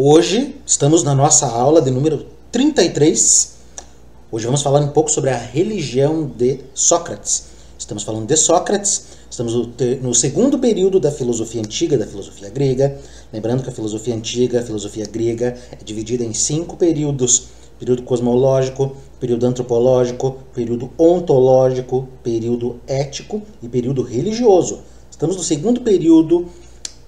Hoje estamos na nossa aula de número 33. Hoje vamos falar um pouco sobre a religião de Sócrates. Estamos falando de Sócrates, estamos no segundo período da filosofia antiga, da filosofia grega. Lembrando que a filosofia antiga, a filosofia grega, é dividida em 5 períodos. Período cosmológico, período antropológico, período ontológico, período ético e período religioso. Estamos no segundo período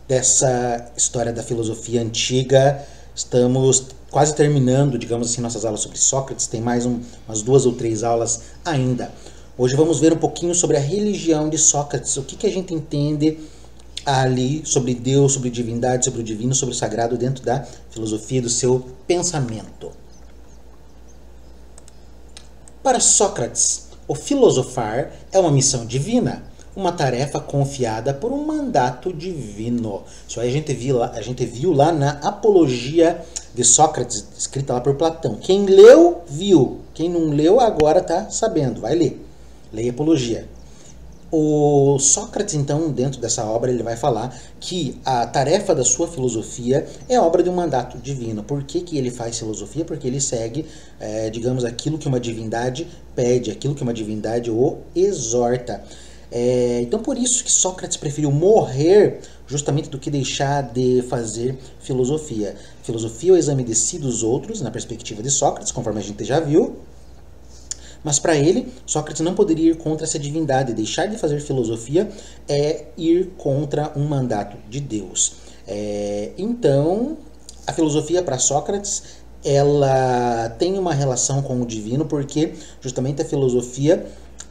dessa história da filosofia antiga. Estamos quase terminando, digamos assim, nossas aulas sobre Sócrates. Tem mais umas 2 ou 3 aulas ainda. Hoje vamos ver um pouquinho sobre a religião de Sócrates. O que a gente entende ali sobre Deus, sobre divindade, sobre o divino, sobre o sagrado dentro da filosofia do seu pensamento. Para Sócrates, o filosofar é uma missão divina, uma tarefa confiada por um mandato divino. Isso aí a gente viu lá na Apologia de Sócrates, escrita lá por Platão. Quem leu, viu. Quem não leu, agora está sabendo. Vai ler. Leia Apologia. O Sócrates, então, dentro dessa obra, ele vai falar que a tarefa da sua filosofia é obra de um mandato divino. Por que ele faz filosofia? Porque ele segue, digamos, aquilo que uma divindade pede, aquilo que uma divindade o exorta. Então, por isso que Sócrates preferiu morrer justamente do que deixar de fazer filosofia. Filosofia é o exame de si dos outros, na perspectiva de Sócrates, conforme a gente já viu. Mas para ele, Sócrates não poderia ir contra essa divindade. Deixar de fazer filosofia é ir contra um mandato de Deus. Então, a filosofia para Sócrates, ela tem uma relação com o divino, porque justamente a filosofia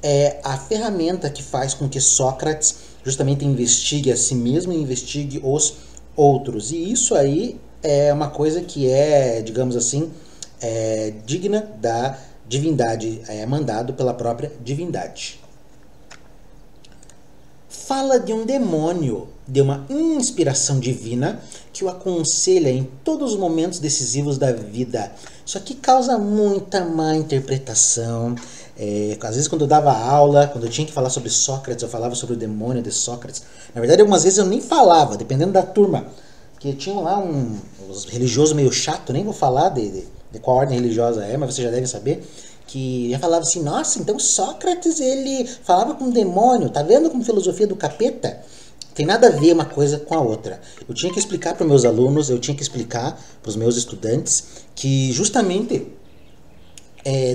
é a ferramenta que faz com que Sócrates justamente investigue a si mesmo e investigue os outros. E isso aí é uma coisa que é, digamos assim, digna da divindade, é mandado pela própria divindade. Fala de um demônio, de uma inspiração divina que o aconselha em todos os momentos decisivos da vida. Isso aqui causa muita má interpretação. Às vezes quando eu dava aula, quando eu tinha que falar sobre Sócrates, eu falava sobre o demônio de Sócrates. Na verdade, algumas vezes eu nem falava, dependendo da turma. Porque tinha lá uns religiosos meio chato, nem vou falar de qual ordem religiosa é, mas você já deve saber, que já falava assim, nossa, então Sócrates ele falava com o demônio, tá vendo como filosofia do capeta? Tem nada a ver uma coisa com a outra. Eu tinha que explicar para os meus alunos, eu tinha que explicar para os meus estudantes que justamente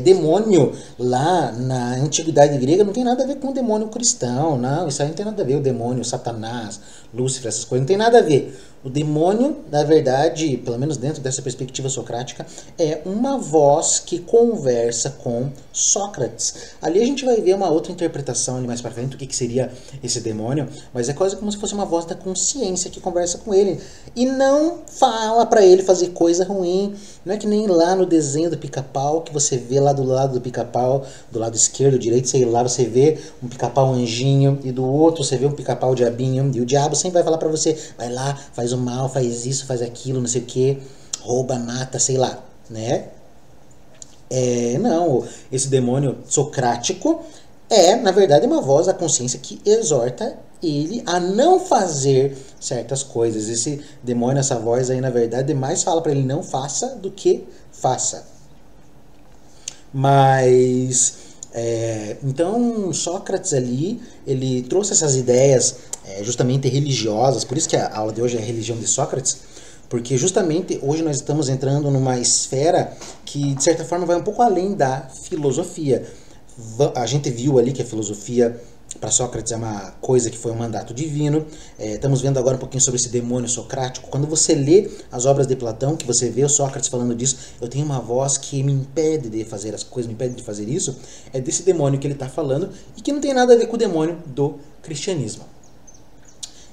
demônio lá na antiguidade grega não tem nada a ver com o demônio cristão, não, isso aí não tem nada a ver, o demônio, Satanás, Lúcifer, essas coisas, não tem nada a ver. O demônio, na verdade, pelo menos dentro dessa perspectiva socrática, é uma voz que conversa com Sócrates. Ali a gente vai ver uma outra interpretação ali mais para frente do que seria esse demônio, mas é quase como se fosse uma voz da consciência que conversa com ele e não fala para ele fazer coisa ruim. Não é que nem lá no desenho do Pica-Pau, que você vê lá do lado do Pica-Pau, do lado esquerdo, direito, sei lá, você vê um Pica-Pau anjinho e do outro você vê um Pica-Pau diabinho, e o diabo sempre vai falar para você, vai lá, faz o mal, faz isso, faz aquilo, não sei o que, rouba, mata, sei lá, né? Não, esse demônio socrático na verdade, uma voz da consciência que exorta ele a não fazer certas coisas. Esse demônio, essa voz aí, na verdade, mais fala para ele não faça do que faça. Mas, então, Sócrates ali, ele trouxe essas ideias justamente religiosas, por isso que a aula de hoje é a religião de Sócrates, porque justamente hoje nós estamos entrando numa esfera que, de certa forma, vai um pouco além da filosofia. A gente viu ali que a filosofia para Sócrates é uma coisa que foi um mandato divino. Estamos vendo agora um pouquinho sobre esse demônio socrático. Quando você lê as obras de Platão, que você vê o Sócrates falando disso, eu tenho uma voz que me impede de fazer as coisas, me impede de fazer isso, é desse demônio que ele está falando e que não tem nada a ver com o demônio do cristianismo.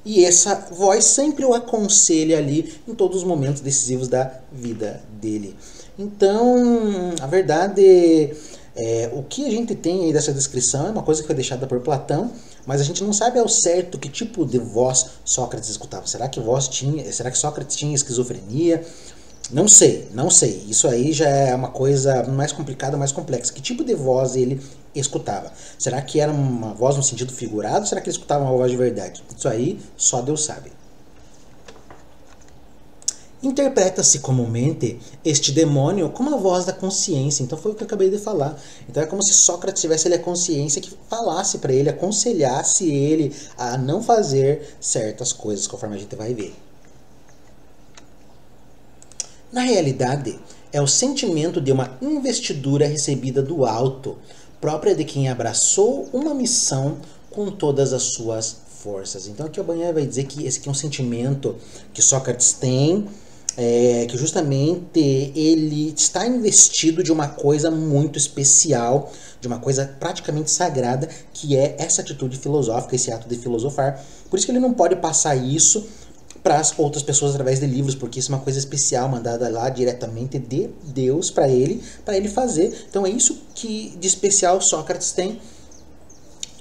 E essa voz sempre o aconselha ali em todos os momentos decisivos da vida dele. Então, a verdade, o que a gente tem aí dessa descrição é uma coisa que foi deixada por Platão, mas a gente não sabe ao certo que tipo de voz Sócrates escutava. Será que Sócrates tinha esquizofrenia? Não sei. Isso aí já é uma coisa mais complicada, mais complexa. Que tipo de voz ele escutava? Será que era uma voz no sentido figurado? Ou será que ele escutava uma voz de verdade? Isso aí só Deus sabe. Interpreta-se comumente este demônio como a voz da consciência. Então foi o que eu acabei de falar. Então é como se Sócrates tivesse ali a consciência que falasse para ele, aconselhasse ele a não fazer certas coisas, conforme a gente vai ver. Na realidade, é o sentimento de uma investidura recebida do alto, própria de quem abraçou uma missão com todas as suas forças. Então aqui o Banha vai dizer que esse aqui é um sentimento que Sócrates tem, que justamente ele está investido de uma coisa muito especial, de uma coisa praticamente sagrada, que é essa atitude filosófica, esse ato de filosofar. Por isso que ele não pode passar isso para as outras pessoas através de livros, porque isso é uma coisa especial, mandada lá diretamente de Deus para ele fazer. Então é isso que de especial Sócrates tem.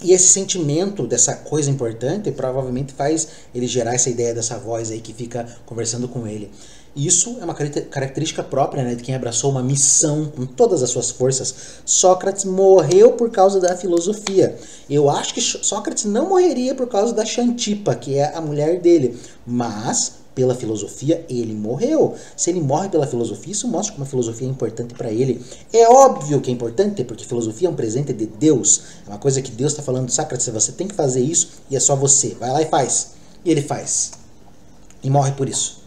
E esse sentimento dessa coisa importante provavelmente faz ele gerar essa ideia dessa voz aí que fica conversando com ele. Isso é uma característica própria, né, de quem abraçou uma missão com todas as suas forças. Sócrates morreu por causa da filosofia. Eu acho que Sócrates não morreria por causa da Xantipa, que é a mulher dele, mas pela filosofia ele morreu. Se ele morre pela filosofia, isso mostra como a filosofia é importante para ele. É óbvio que é importante, porque filosofia é um presente de Deus. É uma coisa que Deus está falando, Sócrates, você tem que fazer isso e é só você. Vai lá e faz. E ele faz. E morre por isso.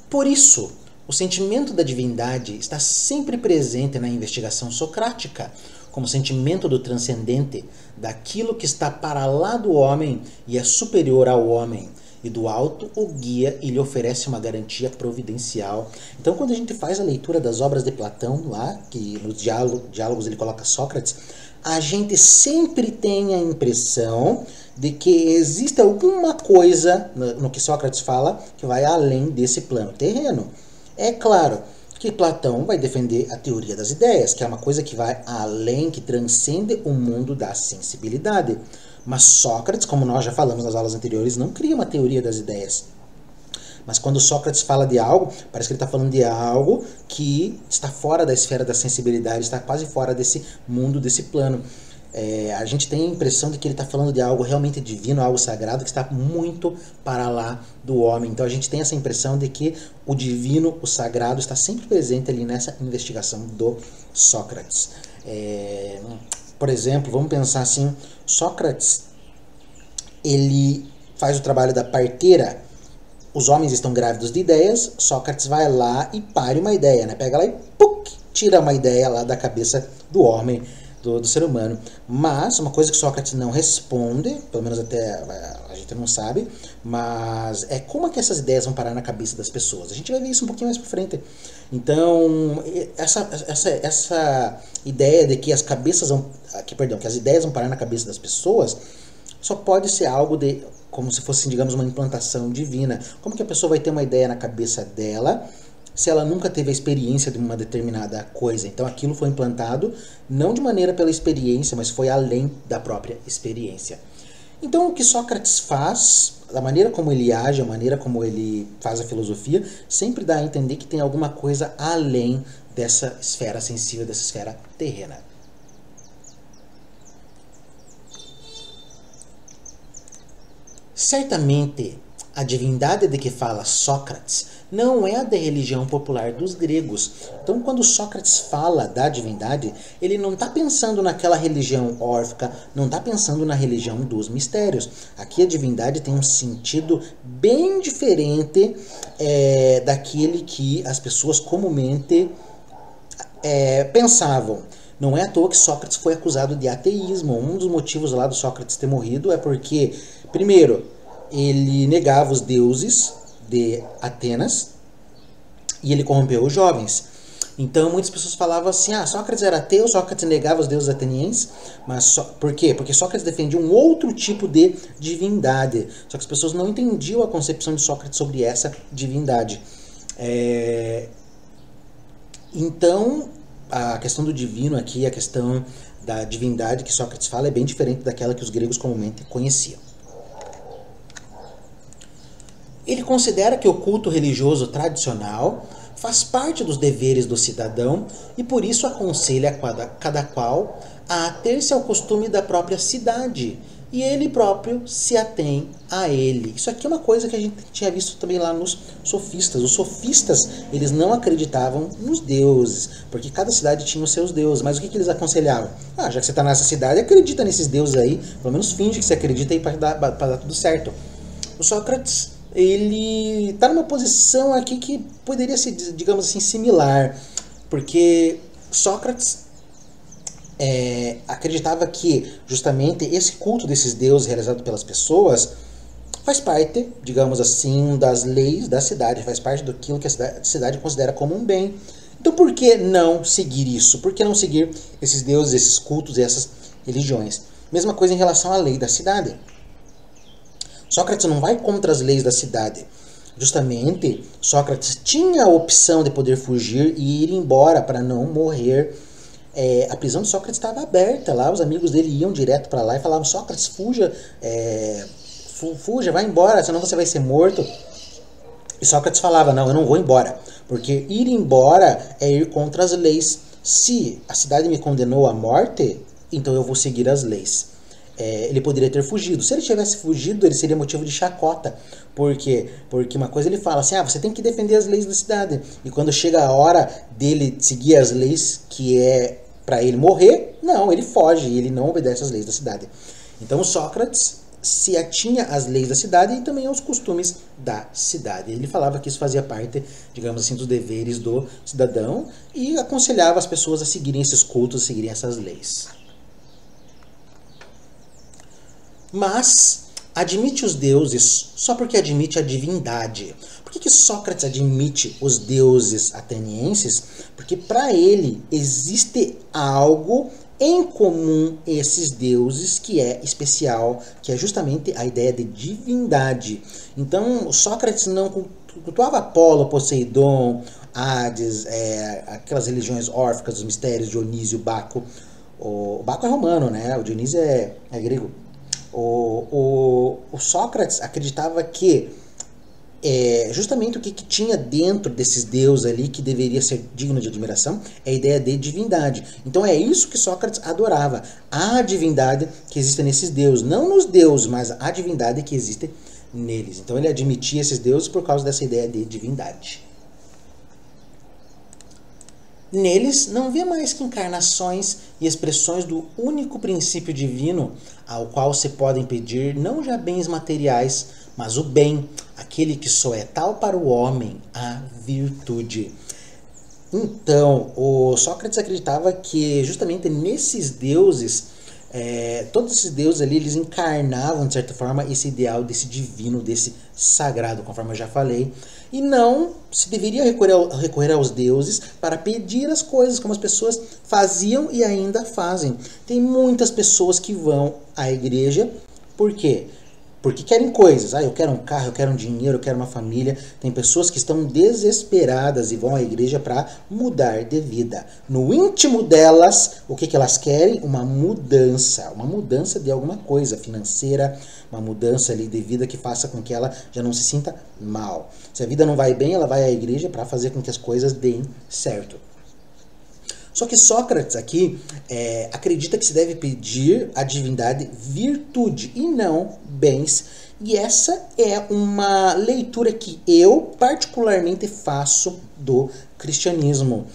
Por isso, o sentimento da divindade está sempre presente na investigação socrática, como sentimento do transcendente, daquilo que está para lá do homem e é superior ao homem, e do alto o guia e lhe oferece uma garantia providencial. Então, quando a gente faz a leitura das obras de Platão, lá, que nos diálogos ele coloca Sócrates, a gente sempre tem a impressão de que existe alguma coisa no que Sócrates fala que vai além desse plano terreno. É claro que Platão vai defender a teoria das ideias, que é uma coisa que vai além, que transcende o mundo da sensibilidade. Mas Sócrates, como nós já falamos nas aulas anteriores, não cria uma teoria das ideias. Mas quando Sócrates fala de algo, parece que ele está falando de algo que está fora da esfera da sensibilidade, está quase fora desse mundo, desse plano. A gente tem a impressão de que ele está falando de algo realmente divino, algo sagrado, que está muito para lá do homem. Então a gente tem essa impressão de que o divino, o sagrado, está sempre presente ali nessa investigação do Sócrates. Por exemplo, vamos pensar assim, Sócrates, ele faz o trabalho da parteira. Os homens estão grávidos de ideias, Sócrates vai lá e pare uma ideia, né? Pega lá e tira uma ideia lá da cabeça do homem, do ser humano. Mas uma coisa que Sócrates não responde, pelo menos até a gente não sabe, mas é como é que essas ideias vão parar na cabeça das pessoas. A gente vai ver isso um pouquinho mais pra frente. Então, essa ideia de que as ideias vão parar na cabeça das pessoas só pode ser algo como se fosse, digamos, uma implantação divina. Como que a pessoa vai ter uma ideia na cabeça dela se ela nunca teve a experiência de uma determinada coisa? Então aquilo foi implantado não de maneira pela experiência, mas foi além da própria experiência. Então o que Sócrates faz, a maneira como ele age, a maneira como ele faz a filosofia, sempre dá a entender que tem alguma coisa além dessa esfera sensível, dessa esfera terrena. Certamente, a divindade de que fala Sócrates não é a da religião popular dos gregos. Então, quando Sócrates fala da divindade, ele não está pensando naquela religião órfica, não está pensando na religião dos mistérios. Aqui a divindade tem um sentido bem diferente daquele que as pessoas comumente pensavam. Não é à toa que Sócrates foi acusado de ateísmo. Um dos motivos lá do Sócrates ter morrido é porque, primeiro, ele negava os deuses de Atenas e ele corrompeu os jovens. Então muitas pessoas falavam assim, Sócrates era ateu, Sócrates negava os deuses atenienses, mas por quê? Porque Sócrates defendia um outro tipo de divindade. Só que as pessoas não entendiam a concepção de Sócrates sobre essa divindade. Então a questão do divino aqui, a questão da divindade que Sócrates fala é bem diferente daquela que os gregos comumente conheciam. Ele considera que o culto religioso tradicional faz parte dos deveres do cidadão e por isso aconselha cada qual a ater-se ao costume da própria cidade e ele próprio se atém a ele. Isso aqui é uma coisa que a gente tinha visto também lá nos sofistas. Os sofistas, eles não acreditavam nos deuses, porque cada cidade tinha os seus deuses. Mas o que eles aconselhavam? Ah, já que você está nessa cidade, acredita nesses deuses aí, pelo menos finge que você acredita aí para dar tudo certo. O Sócrates, ele está numa posição aqui que poderia ser, digamos assim, similar, porque Sócrates acreditava que justamente esse culto desses deuses realizado pelas pessoas faz parte, digamos assim, das leis da cidade, faz parte daquilo que a cidade considera como um bem. Então por que não seguir isso? Por que não seguir esses deuses, esses cultos e essas religiões? Mesma coisa em relação à lei da cidade. Sócrates não vai contra as leis da cidade. Justamente, Sócrates tinha a opção de poder fugir e ir embora para não morrer. A prisão de Sócrates estava aberta lá, os amigos dele iam direto para lá e falavam: Sócrates, fuja, fuja, vai embora, senão você vai ser morto. E Sócrates falava: não, eu não vou embora, porque ir embora é ir contra as leis. Se a cidade me condenou à morte, então eu vou seguir as leis. Ele poderia ter fugido. Se ele tivesse fugido, ele seria motivo de chacota. Por quê? Porque uma coisa ele fala assim: você tem que defender as leis da cidade. E quando chega a hora dele seguir as leis, que é para ele morrer, não, ele foge, ele não obedece às leis da cidade. Então Sócrates se atinha às leis da cidade e também aos costumes da cidade. Ele falava que isso fazia parte, digamos assim, dos deveres do cidadão e aconselhava as pessoas a seguirem esses cultos, a seguirem essas leis. Mas admite os deuses só porque admite a divindade. Por que Sócrates admite os deuses atenienses? Porque para ele existe algo em comum esses deuses que é especial, que é justamente a ideia de divindade. Então Sócrates não cultuava Apolo, Poseidon, Hades, aquelas religiões órficas, os mistérios, Dionísio, Baco. O Baco é romano, né? O Dionísio é grego. O Sócrates acreditava que justamente o que tinha dentro desses deuses ali que deveria ser digno de admiração é a ideia de divindade. Então é isso que Sócrates adorava, a divindade que existe nesses deuses, não nos deuses, mas a divindade que existe neles. Então ele admitia esses deuses por causa dessa ideia de divindade. Neles não vê mais que encarnações e expressões do único princípio divino ao qual se podem pedir não já bens materiais, mas o bem, aquele que só é tal para o homem, a virtude. Então, o Sócrates acreditava que justamente nesses deuses, todos esses deuses ali, eles encarnavam de certa forma esse ideal desse divino, desse sagrado, conforme eu já falei. E não se deveria recorrer aos deuses para pedir as coisas, como as pessoas faziam e ainda fazem. Tem muitas pessoas que vão à igreja, por quê? Porque querem coisas. Eu quero um carro, eu quero um dinheiro, eu quero uma família. Tem pessoas que estão desesperadas e vão à igreja para mudar de vida. No íntimo delas, o que elas querem? Uma mudança de alguma coisa financeira, uma mudança ali de vida que faça com que ela já não se sinta mal. Se a vida não vai bem, ela vai à igreja para fazer com que as coisas deem certo. Só que Sócrates aqui acredita que se deve pedir à divindade virtude e não bens. E essa é uma leitura que eu particularmente faço do cristianismo.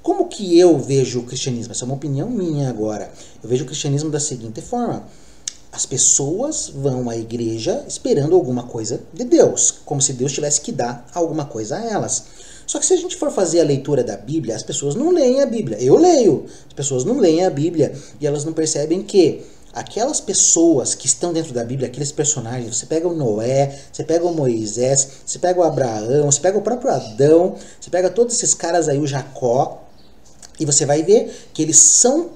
Como que eu vejo o cristianismo? Essa é uma opinião minha agora. Eu vejo o cristianismo da seguinte forma: as pessoas vão à igreja esperando alguma coisa de Deus, como se Deus tivesse que dar alguma coisa a elas. Só que se a gente for fazer a leitura da Bíblia, as pessoas não leem a Bíblia. Eu leio. As pessoas não leem a Bíblia e elas não percebem que aquelas pessoas que estão dentro da Bíblia, aqueles personagens, você pega o Noé, você pega o Moisés, você pega o Abraão, você pega o próprio Adão, você pega todos esses caras aí, o Jacó, e você vai ver que eles são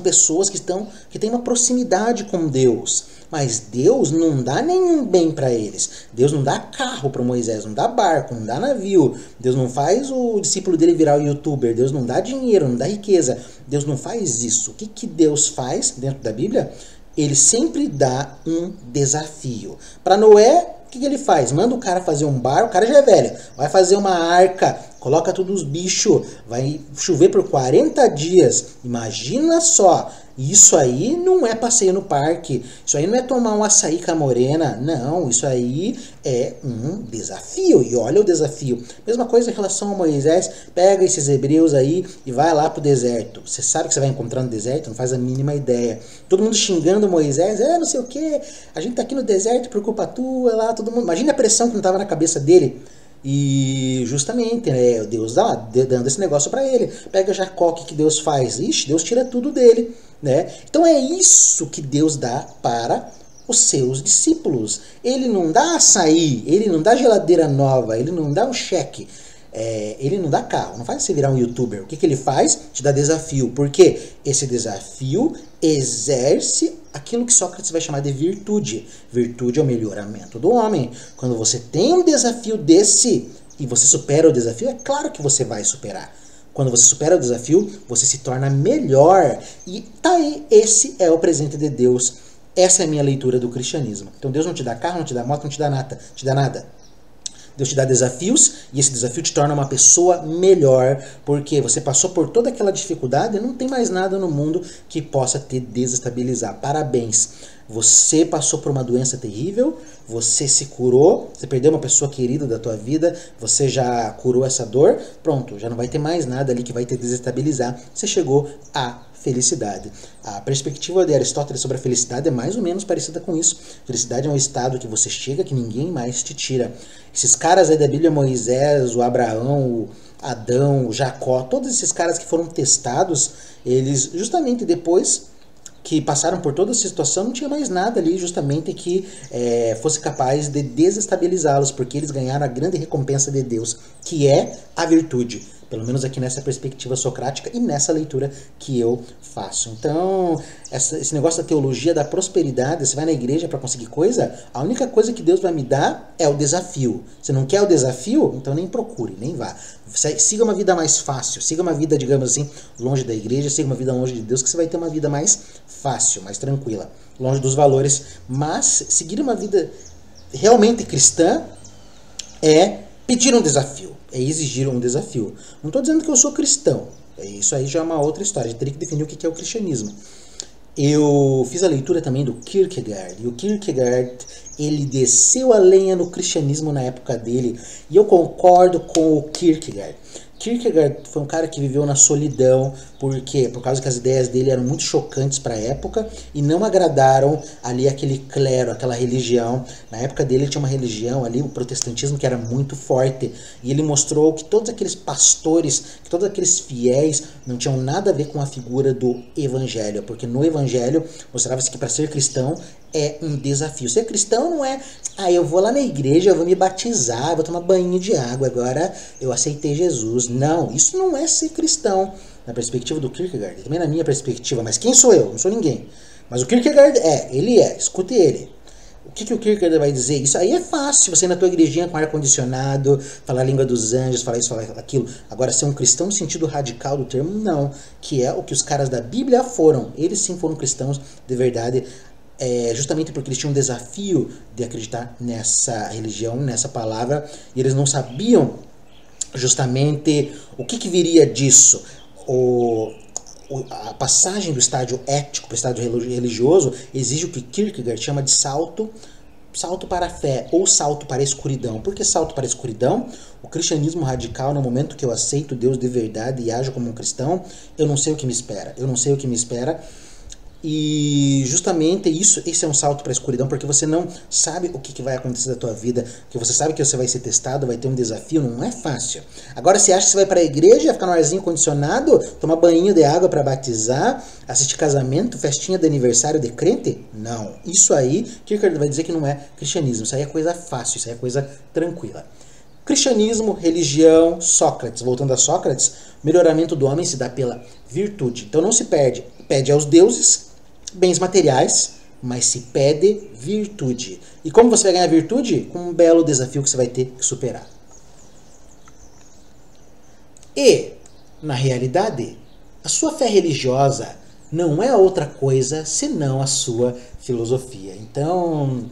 pessoas que têm uma proximidade com Deus. Mas Deus não dá nenhum bem para eles. Deus não dá carro para Moisés, não dá barco, não dá navio. Deus não faz o discípulo dele virar o youtuber. Deus não dá dinheiro, não dá riqueza. Deus não faz isso. O que Deus faz dentro da Bíblia? Ele sempre dá um desafio. Para Noé, o que ele faz? Manda o cara fazer um barco, o cara já é velho, vai fazer uma arca, coloca todos os bichos, vai chover por 40 dias. Imagina só, E isso aí não é passeio no parque, isso aí não é tomar um açaí com a morena, não, isso aí é um desafio, e olha o desafio. Mesma coisa em relação a Moisés, pega esses hebreus aí e vai lá pro deserto. Você sabe que você vai encontrar no deserto? Não faz a mínima ideia. Todo mundo xingando Moisés, não sei o que, a gente tá aqui no deserto por culpa tua, lá, todo mundo. Imagina a pressão que não tava na cabeça dele. E justamente, né, Deus dando esse negócio para ele. Pega Jacó, o que Deus faz? Ixi, Deus tira tudo dele, né? Então é isso que Deus dá para os seus discípulos. Ele não dá açaí, ele não dá geladeira nova, ele não dá um cheque, ele não dá carro, não faz você virar um youtuber. O que ele faz? Te dá desafio. Porque esse desafio exerce aquilo que Sócrates vai chamar de virtude. Virtude é o melhoramento do homem. Quando você tem um desafio desse e você supera o desafio, é claro que você vai superar. Quando você supera o desafio, você se torna melhor. E tá aí, esse é o presente de Deus. Essa é a minha leitura do cristianismo. Então Deus não te dá carro, não te dá moto, não te dá nada. Deus te dá desafios e esse desafio te torna uma pessoa melhor, porque você passou por toda aquela dificuldade e não tem mais nada no mundo que possa te desestabilizar. Parabéns! Você passou por uma doença terrível, você se curou, você perdeu uma pessoa querida da tua vida, você já curou essa dor, pronto, já não vai ter mais nada ali que vai te desestabilizar. Você chegou à felicidade. A perspectiva de Aristóteles sobre a felicidade é mais ou menos parecida com isso. Felicidade é um estado que você chega que ninguém mais te tira. Esses caras aí da Bíblia, Moisés, o Abraão, o Adão, o Jacó, todos esses caras que foram testados, eles justamente depois que passaram por toda essa situação, não tinha mais nada ali justamente que fosse capaz de desestabilizá-los, porque eles ganharam a grande recompensa de Deus, que é a virtude. Pelo menos aqui nessa perspectiva socrática e nessa leitura que eu faço. Então, esse negócio da teologia da prosperidade, você vai na igreja para conseguir coisa, a única coisa que Deus vai me dar é o desafio. Você não quer o desafio? Então nem procure, nem vá. Siga uma vida mais fácil, siga uma vida, digamos assim, longe da igreja, siga uma vida longe de Deus, que você vai ter uma vida mais fácil, mais tranquila, longe dos valores. Mas seguir uma vida realmente cristã é pedir um desafio, é exigir um desafio. Não estou dizendo que eu sou cristão, isso aí já é uma outra história, a gente teria que definir o que é o cristianismo. Eu fiz a leitura também do Kierkegaard, e o Kierkegaard, ele desceu a lenha no cristianismo na época dele, e eu concordo com o Kierkegaard. Kierkegaard foi um cara que viveu na solidão, por quê? Por causa que as ideias dele eram muito chocantes para a época e não agradaram ali aquele clero, aquela religião. Na época dele tinha uma religião ali, o protestantismo, que era muito forte, e ele mostrou que todos aqueles pastores, que todos aqueles fiéis não tinham nada a ver com a figura do evangelho, porque no evangelho mostrava-se que para ser cristão é um desafio. Ser cristão não é, eu vou lá na igreja, eu vou me batizar, eu vou tomar banho de água, agora eu aceitei Jesus. Não, isso não é ser cristão. Na perspectiva do Kierkegaard, também na minha perspectiva, mas quem sou eu? Não sou ninguém. Mas o Kierkegaard escute ele. O que o Kierkegaard vai dizer? Isso aí é fácil, você ir na tua igrejinha com ar-condicionado, falar a língua dos anjos, falar isso, falar aquilo. Agora, ser um cristão no sentido radical do termo, não. Que é o que os caras da Bíblia foram. Eles sim foram cristãos de verdade, justamente porque eles tinham um desafio de acreditar nessa religião, nessa palavra, e eles não sabiam justamente o que viria disso. A passagem do estágio ético para o estágio religioso exige o que Kierkegaard chama de salto para a fé ou salto para a escuridão. Por que salto para a escuridão? O cristianismo radical, no momento que eu aceito Deus de verdade e ajo como um cristão, eu não sei o que me espera. E justamente esse é um salto para a escuridão, porque você não sabe o que vai acontecer da tua vida, que você sabe que você vai ser testado, vai ter um desafio, não é fácil. Agora, você acha que você vai para a igreja, ficar no arzinho condicionado, tomar banho de água para batizar, assistir casamento, festinha de aniversário de crente? Não. Isso aí, Kierkegaard vai dizer que não é cristianismo, isso aí é coisa fácil, isso aí é coisa tranquila. Cristianismo, religião, Sócrates. Voltando a Sócrates, o melhoramento do homem se dá pela virtude. Então não se pede aos deuses bens materiais, mas se pede virtude. E como você vai ganhar virtude? Com um belo desafio que você vai ter que superar. E, na realidade, a sua fé religiosa não é outra coisa senão a sua filosofia. Então,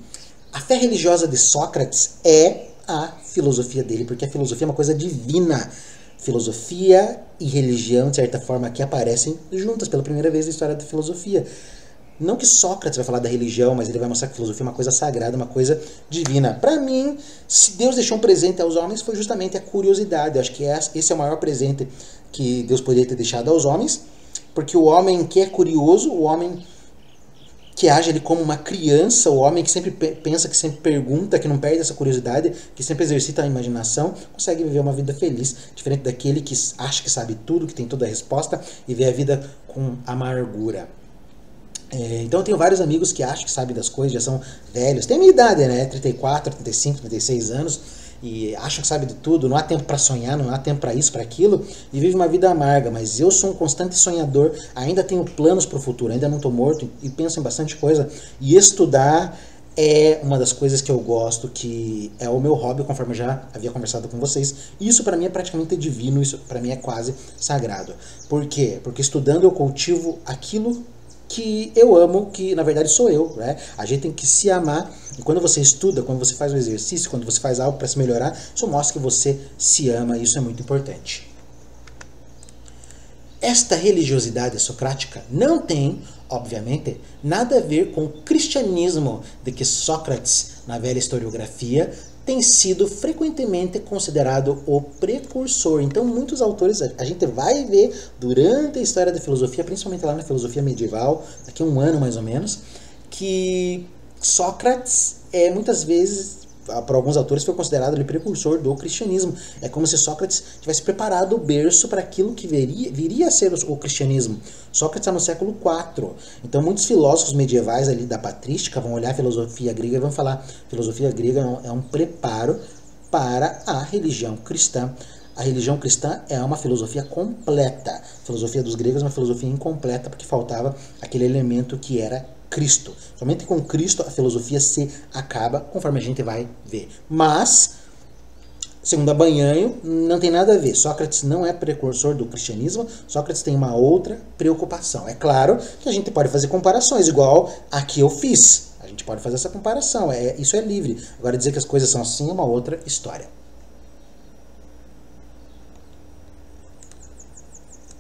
a fé religiosa de Sócrates é a filosofia dele, porque a filosofia é uma coisa divina. Filosofia e religião, de certa forma, aqui aparecem juntas pela primeira vez na história da filosofia. Não que Sócrates vai falar da religião, mas ele vai mostrar que a filosofia é uma coisa sagrada, uma coisa divina. Para mim, se Deus deixou um presente aos homens, foi justamente a curiosidade. Eu acho que esse é o maior presente que Deus poderia ter deixado aos homens, porque o homem que é curioso, o homem que age ali como uma criança, o homem que sempre pensa, que sempre pergunta, que não perde essa curiosidade, que sempre exercita a imaginação, consegue viver uma vida feliz, diferente daquele que acha que sabe tudo, que tem toda a resposta e vê a vida com amargura. Então eu tenho vários amigos que acham que sabem das coisas, já são velhos, tem a minha idade, né? 34, 35, 36 anos, e acham que sabem de tudo, não há tempo para sonhar, não há tempo para isso, para aquilo, e vive uma vida amarga. Mas eu sou um constante sonhador, ainda tenho planos para o futuro, ainda não estou morto e penso em bastante coisa, e estudar é uma das coisas que eu gosto, que é o meu hobby, conforme eu já havia conversado com vocês. Isso para mim é praticamente divino, isso para mim é quase sagrado. Por quê? Porque estudando eu cultivo aquilo que eu amo, que na verdade sou eu, né? A gente tem que se amar, e quando você estuda, quando você faz um exercício, quando você faz algo para se melhorar, isso mostra que você se ama, e isso é muito importante. Esta religiosidade socrática não tem, obviamente, nada a ver com o cristianismo de que Sócrates, na velha historiografia, tem sido frequentemente considerado o precursor. Então, muitos autores, a gente vai ver durante a história da filosofia, principalmente lá na filosofia medieval, daqui a um ano mais ou menos, que Sócrates muitas vezes, por alguns autores, foi considerado o precursor do cristianismo. É como se Sócrates tivesse preparado o berço para aquilo que viria a ser o cristianismo. Sócrates está no século IV. Então muitos filósofos medievais ali da patrística vão olhar a filosofia grega e vão falar: filosofia grega é um preparo para a religião cristã. A religião cristã é uma filosofia completa. A filosofia dos gregos é uma filosofia incompleta, porque faltava aquele elemento que era Cristo. Somente com Cristo a filosofia se acaba, conforme a gente vai ver. Mas, segundo a Banhanho, não tem nada a ver. Sócrates não é precursor do cristianismo. Sócrates tem uma outra preocupação. É claro que a gente pode fazer comparações, igual a que eu fiz. A gente pode fazer essa comparação. Isso é livre. Agora, dizer que as coisas são assim é uma outra história.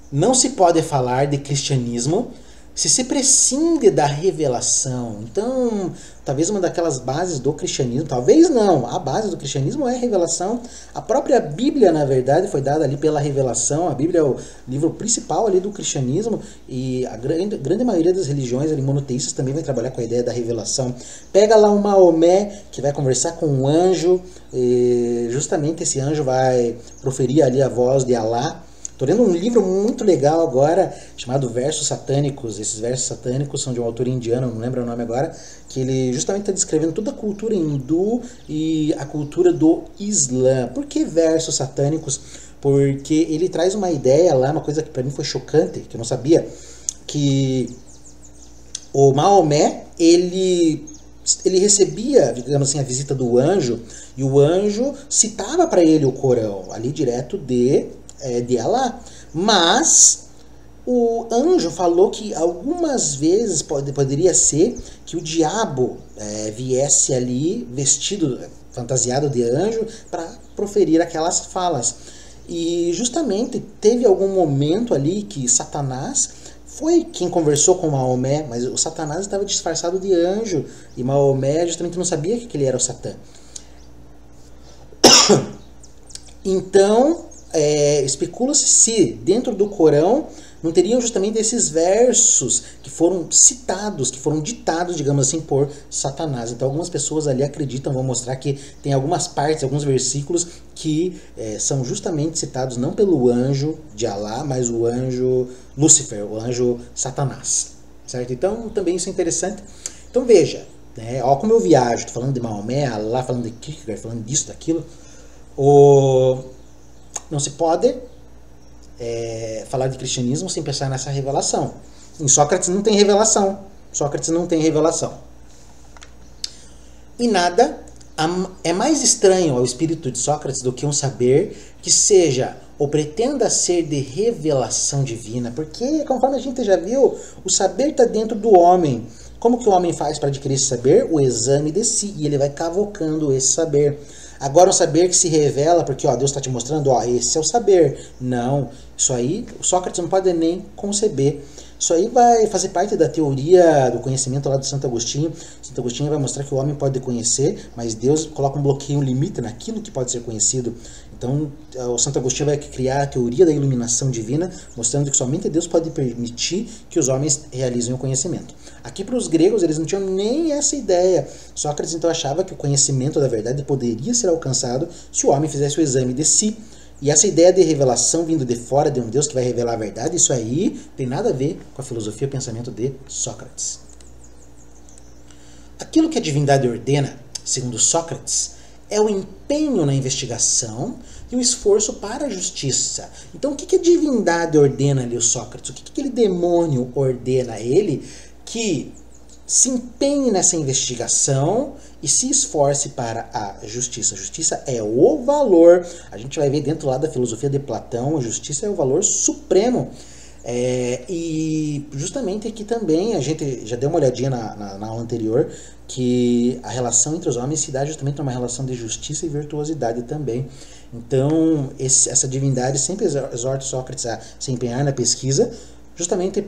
Não se pode falar de cristianismo se prescinde da revelação. Então, talvez uma daquelas bases do cristianismo, talvez não, a base do cristianismo é a revelação. A própria Bíblia, na verdade, foi dada ali pela revelação. A Bíblia é o livro principal ali do cristianismo, e a grande maioria das religiões ali, monoteístas também vai trabalhar com a ideia da revelação. Pega lá um Maomé que vai conversar com um anjo, e justamente esse anjo vai proferir ali a voz de Alá. Estou lendo um livro muito legal agora, chamado Versos Satânicos. Esses versos satânicos são de um autor indiano, não lembro o nome agora, que ele justamente está descrevendo toda a cultura hindu e a cultura do Islã. Por que versos satânicos? Porque ele traz uma ideia lá, uma coisa que para mim foi chocante, que eu não sabia, que o Maomé, ele recebia, digamos assim, a visita do anjo, e o anjo citava para ele o Corão, ali direto de Alá. Mas o anjo falou que algumas vezes poderia ser que o diabo viesse ali vestido, fantasiado de anjo, para proferir aquelas falas. E justamente teve algum momento ali que Satanás foi quem conversou com Maomé, mas o Satanás estava disfarçado de anjo, e Maomé justamente não sabia que ele era o Satã. Então, especula-se se dentro do Corão não teriam justamente esses versos que foram citados, que foram ditados, digamos assim, por Satanás. Então algumas pessoas ali acreditam, vão mostrar que tem algumas partes, alguns versículos que são justamente citados não pelo anjo de Alá, mas o anjo Lúcifer, o anjo Satanás, certo? Então também isso é interessante. Então veja, ó como eu viajo, estou falando de Maomé, Alá, falando de Kierkegaard, falando disso, daquilo. Não se pode falar de cristianismo sem pensar nessa revelação. Em Sócrates não tem revelação. Sócrates não tem revelação. E nada é mais estranho ao espírito de Sócrates do que um saber que seja ou pretenda ser de revelação divina. Porque, conforme a gente já viu, o saber está dentro do homem. Como que o homem faz para adquirir esse saber? O exame de si. E ele vai cavocando esse saber. Agora um saber que se revela porque ó, Deus está te mostrando, ó, esse é o saber. Não, isso aí o Sócrates não pode nem conceber. Isso aí vai fazer parte da teoria do conhecimento lá do Santo Agostinho. Santo Agostinho vai mostrar que o homem pode conhecer, mas Deus coloca um bloqueio, um limite naquilo que pode ser conhecido. Então, o Santo Agostinho vai criar a teoria da iluminação divina, mostrando que somente Deus pode permitir que os homens realizem o conhecimento. Aqui para os gregos, eles não tinham nem essa ideia. Sócrates então achava que o conhecimento da verdade poderia ser alcançado se o homem fizesse o exame de si. E essa ideia de revelação vindo de fora, de um Deus que vai revelar a verdade, isso aí tem nada a ver com a filosofia e o pensamento de Sócrates. Aquilo que a divindade ordena, segundo Sócrates, é o empenho na investigação e o esforço para a justiça. Então o que a divindade ordena ali o Sócrates? O que aquele demônio ordena a ele que se empenhe nessa investigação e se esforce para a justiça. A justiça é o valor, a gente vai ver dentro lá da filosofia de Platão, a justiça é o valor supremo. E justamente aqui também, a gente já deu uma olhadinha na aula anterior, que a relação entre os homens se dá justamente numa relação de justiça e virtuosidade também. Então, essa divindade sempre exorta Sócrates a se empenhar na pesquisa, justamente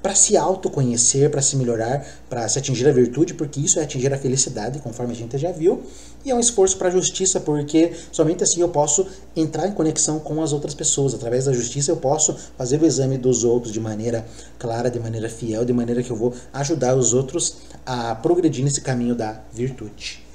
para se autoconhecer, para se melhorar, para se atingir a virtude, porque isso é atingir a felicidade, conforme a gente já viu, e é um esforço para a justiça, porque somente assim eu posso entrar em conexão com as outras pessoas. Através da justiça eu posso fazer o exame dos outros de maneira clara, de maneira fiel, de maneira que eu vou ajudar os outros a progredir nesse caminho da virtude.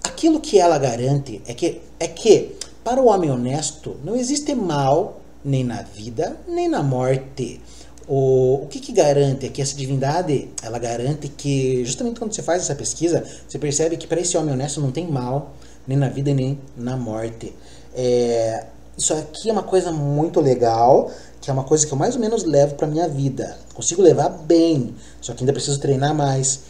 Aquilo que ela garante é que para o homem honesto não existe mal nem na vida, nem na morte. O que garante é que essa divindade, ela garante que, justamente quando você faz essa pesquisa, você percebe que para esse homem honesto não tem mal, nem na vida, nem na morte. Isso aqui é uma coisa muito legal, que é uma coisa que eu mais ou menos levo para minha vida. Consigo levar bem, só que ainda preciso treinar mais.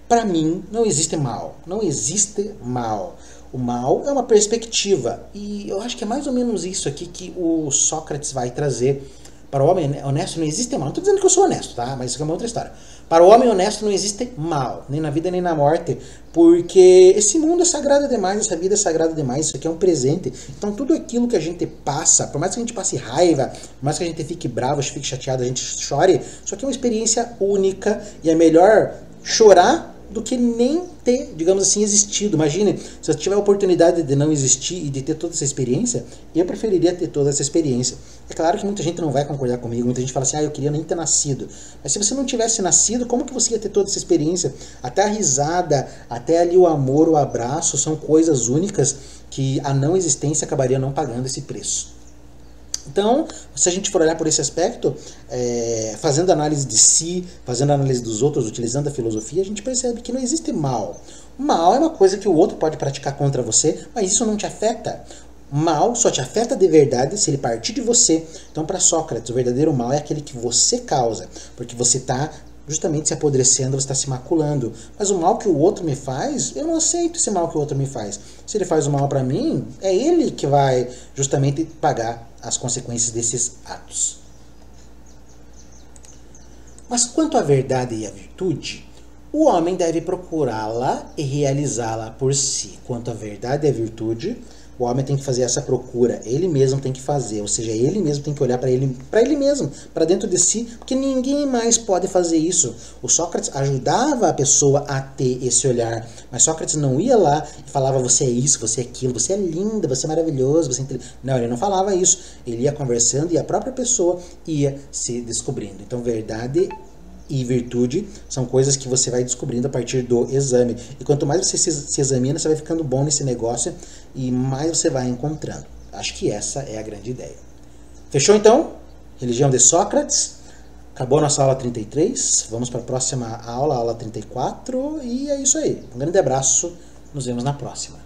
Para mim, não existe mal. Não existe mal. O mal é uma perspectiva, e eu acho que é mais ou menos isso aqui que o Sócrates vai trazer. Para o homem honesto não existe mal. Não estou dizendo que eu sou honesto, tá? Mas isso aqui é uma outra história. Para o homem honesto não existe mal, nem na vida nem na morte, porque esse mundo é sagrado demais, essa vida é sagrada demais, isso aqui é um presente. Então tudo aquilo que a gente passa, por mais que a gente passe raiva, por mais que a gente fique bravo, fique chateado, a gente chore, isso aqui é uma experiência única e é melhor chorar do que nem ter, digamos assim, existido. Imagine, se eu tiver a oportunidade de não existir e de ter toda essa experiência, eu preferiria ter toda essa experiência. É claro que muita gente não vai concordar comigo, muita gente fala assim, eu queria nem ter nascido. Mas se você não tivesse nascido, como que você ia ter toda essa experiência? Até a risada, até ali o amor, o abraço, são coisas únicas que a não existência acabaria não pagando esse preço. Então, se a gente for olhar por esse aspecto, fazendo análise de si, fazendo análise dos outros, utilizando a filosofia, a gente percebe que não existe mal. Mal é uma coisa que o outro pode praticar contra você, mas isso não te afeta. Mal só te afeta de verdade se ele partir de você. Então, para Sócrates, o verdadeiro mal é aquele que você causa, porque você está justamente se apodrecendo, você está se maculando. Mas o mal que o outro me faz, eu não aceito esse mal que o outro me faz. Se ele faz o mal para mim, é ele que vai justamente pagar as consequências desses atos. Mas quanto à verdade e à virtude, o homem deve procurá-la e realizá-la por si. Quanto à verdade e à virtude, o homem tem que fazer essa procura, ele mesmo tem que fazer, ou seja, ele mesmo tem que olhar para ele mesmo, para dentro de si, porque ninguém mais pode fazer isso. O Sócrates ajudava a pessoa a ter esse olhar, mas Sócrates não ia lá e falava, você é isso, você é aquilo, você é linda, você é maravilhoso, você é inteligente. Não, ele não falava isso, ele ia conversando e a própria pessoa ia se descobrindo. Então, verdade e virtude são coisas que você vai descobrindo a partir do exame. E quanto mais você se examina, você vai ficando bom nesse negócio e mais você vai encontrando. Acho que essa é a grande ideia. Fechou então? Religião de Sócrates. Acabou a nossa aula 33. Vamos para a próxima aula, aula 34. E é isso aí. Um grande abraço. Nos vemos na próxima.